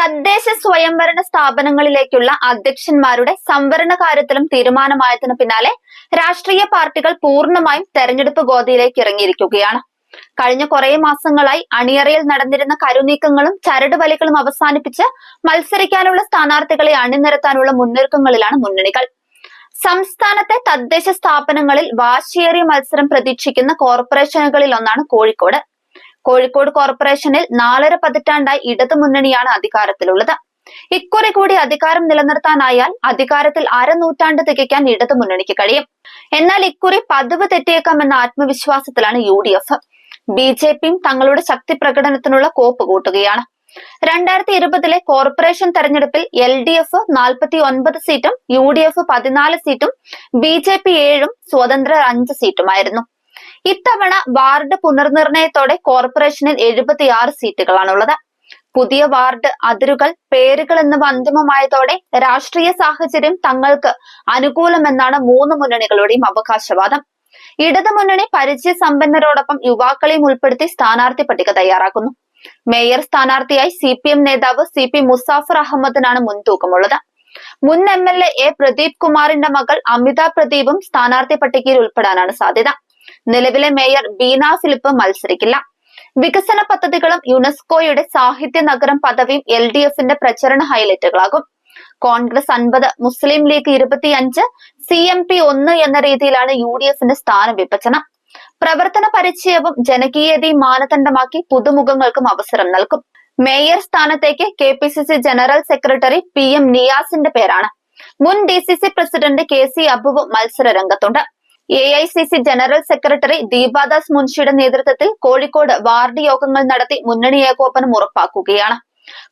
തദ്ദേശ സ്വയംഭരണ സ്ഥാപനങ്ങളിലേക്കുള്ള അധ്യക്ഷന്മാരുടെ സംവരണ കാര്യത്തിലും തീരുമാനമായതിനു പിന്നാലെ രാഷ്ട്രീയ പാർട്ടികൾ പൂർണ്ണമായും തെരഞ്ഞെടുപ്പ് ഗോതയിലേക്ക് ഇറങ്ങിയിരിക്കുകയാണ്. കഴിഞ്ഞ കുറെ മാസങ്ങളായി അണിയറയിൽ നടന്നിരുന്ന കരുനീക്കങ്ങളും ചരടുവലികളും അവസാനിപ്പിച്ച് മത്സരിക്കാനുള്ള സ്ഥാനാർത്ഥികളെ അണിനിരത്താനുള്ള മുന്നൊരുക്കങ്ങളിലാണ് മുന്നണികൾ. സംസ്ഥാനത്തെ തദ്ദേശ സ്ഥാപനങ്ങളിൽ വാശിയേറിയ മത്സരം പ്രതീക്ഷിക്കുന്ന കോർപ്പറേഷനുകളിൽ ഒന്നാണ് കോഴിക്കോട്. കോഴിക്കോട് കോർപ്പറേഷനിൽ 4.5 പതിറ്റാണ്ടായി ഇടതുമുന്നണിയാണ് അധികാരത്തിലുള്ളത്. ഇക്കുറി കൂടി അധികാരം നിലനിർത്താനായാൽ അധികാരത്തിൽ അരനൂറ്റാണ്ട് തികയ്ക്കാൻ ഇടതുമുന്നണിക്ക് കഴിയും. എന്നാൽ ഇക്കുറി പതിവ് തെറ്റിയേക്കാമെന്ന ആത്മവിശ്വാസത്തിലാണ് UDF. BJPയും തങ്ങളുടെ ശക്തി പ്രകടനത്തിനുള്ള കോപ്പ് കൂട്ടുകയാണ്. 2020 കോർപ്പറേഷൻ തെരഞ്ഞെടുപ്പിൽ LDF 49 സീറ്റും UDF 14 സീറ്റും BJP 7ഉം സ്വതന്ത്രർ 5 സീറ്റുമായിരുന്നു. ഇത്തവണ വാർഡ് പുനർനിർണയത്തോടെ കോർപ്പറേഷനിൽ 76 സീറ്റുകളാണുള്ളത്. പുതിയ വാർഡ് അതിരുകൾ, പേരുകൾ എന്നിവ അന്തിമമായതോടെ രാഷ്ട്രീയ സാഹചര്യം തങ്ങൾക്ക് അനുകൂലമെന്നാണ് മൂന്ന് മുന്നണികളുടെയും അവകാശവാദം. ഇടതുമുന്നണി പരിചയസമ്പന്നരോടൊപ്പം യുവാക്കളെയും ഉൾപ്പെടുത്തി സ്ഥാനാർത്ഥി പട്ടിക തയ്യാറാക്കുന്നു. മേയർ സ്ഥാനാർത്ഥിയായി CPM നേതാവ് CP മുസാഫർ അഹമ്മദിനാണ് മുൻതൂക്കമുള്ളത്. മുൻ MLA A പ്രദീപ് കുമാറിന്റെ മകൾ അമിത പ്രദീപും സ്ഥാനാർത്ഥി പട്ടികയിൽ ഉൾപ്പെടാനാണ് സാധ്യത. നിലവിലെ മേയർ ബീന ഫിലിപ്പ് മത്സരിക്കില്ല. വികസന പദ്ധതികളും യുനെസ്കോയുടെ സാഹിത്യ നഗരം പദവിയും LDFന്റെ പ്രചരണ ഹൈലൈറ്റുകളാകും. കോൺഗ്രസ് 50, മുസ്ലിം ലീഗ് 25, CMP 1 എന്ന രീതിയിലാണ് UDFന്റെ സ്ഥാന വിഭജനം. പ്രവർത്തന പരിചയവും ജനകീയതയും മാനദണ്ഡമാക്കി പുതുമുഖങ്ങൾക്കും അവസരം നൽകും. മേയർ സ്ഥാനത്തേക്ക് KPCC ജനറൽ സെക്രട്ടറി PM നിയാസിന്റെ പേരാണ്. മുൻ DCC പ്രസിഡന്റ് KC അബുവും മത്സര രംഗത്തുണ്ട്. AICC ജനറൽ സെക്രട്ടറി ദീപാദാസ് മുൻഷിയുടെ നേതൃത്വത്തിൽ കോഴിക്കോട് വാർഡ് യോഗങ്ങൾ നടത്തി മുന്നണി ഏകോപനം ഉറപ്പാക്കുകയാണ്.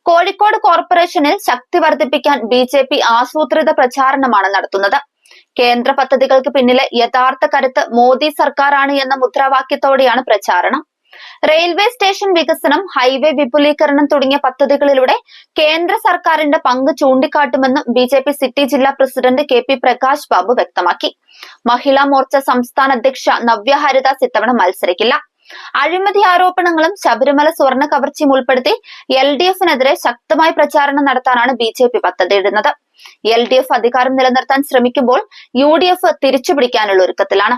കോഴിക്കോട് കോർപ്പറേഷനിൽ ശക്തി വർദ്ധിപ്പിക്കാൻ BJP ആസൂത്രിത പ്രചാരണമാണ് നടത്തുന്നത്. കേന്ദ്ര പദ്ധതികൾക്ക് പിന്നിലെ യഥാർത്ഥ കരുത്ത് മോദി സർക്കാരാണ് എന്ന മുദ്രാവാക്യത്തോടെയാണ് പ്രചാരണം. റെയിൽവേ സ്റ്റേഷൻ വികസനം, ഹൈവേ വിപുലീകരണം തുടങ്ങിയ പദ്ധതികളിലൂടെ കേന്ദ്ര സർക്കാരിന്റെ പങ്ക് ചൂണ്ടിക്കാട്ടുമെന്നും BJP സിറ്റി ജില്ലാ പ്രസിഡന്റ് KP പ്രകാശ് ബാബു വ്യക്തമാക്കി. മഹിളാ മോർച്ച സംസ്ഥാന അധ്യക്ഷ നവ്യ ഹരിദാസ് ഇത്തവണ മത്സരിക്കില്ല. അഴിമതി ആരോപണങ്ങളും ശബരിമല സ്വർണ്ണ കവർച്ചയും ഉൾപ്പെടുത്തി LDFനെതിരെ ശക്തമായി പ്രചാരണം നടത്താനാണ് BJP പദ്ധതിയിടുന്നത്. LDF അധികാരം നിലനിർത്താൻ ശ്രമിക്കുമ്പോൾ UDF തിരിച്ചുപിടിക്കാനുള്ള ഒരുക്കത്തിലാണ്.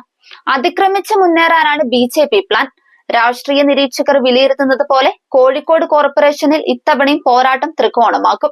അതിക്രമിച്ച് മുന്നേറാനാണ് BJP പ്ലാൻ. രാഷ്ട്രീയ നിരീക്ഷകർ വിലയിരുത്തുന്നത് പോലെ കോഴിക്കോട് കോർപ്പറേഷനിൽ ഇത്തവണയും പോരാട്ടം ത്രികോണമാകും.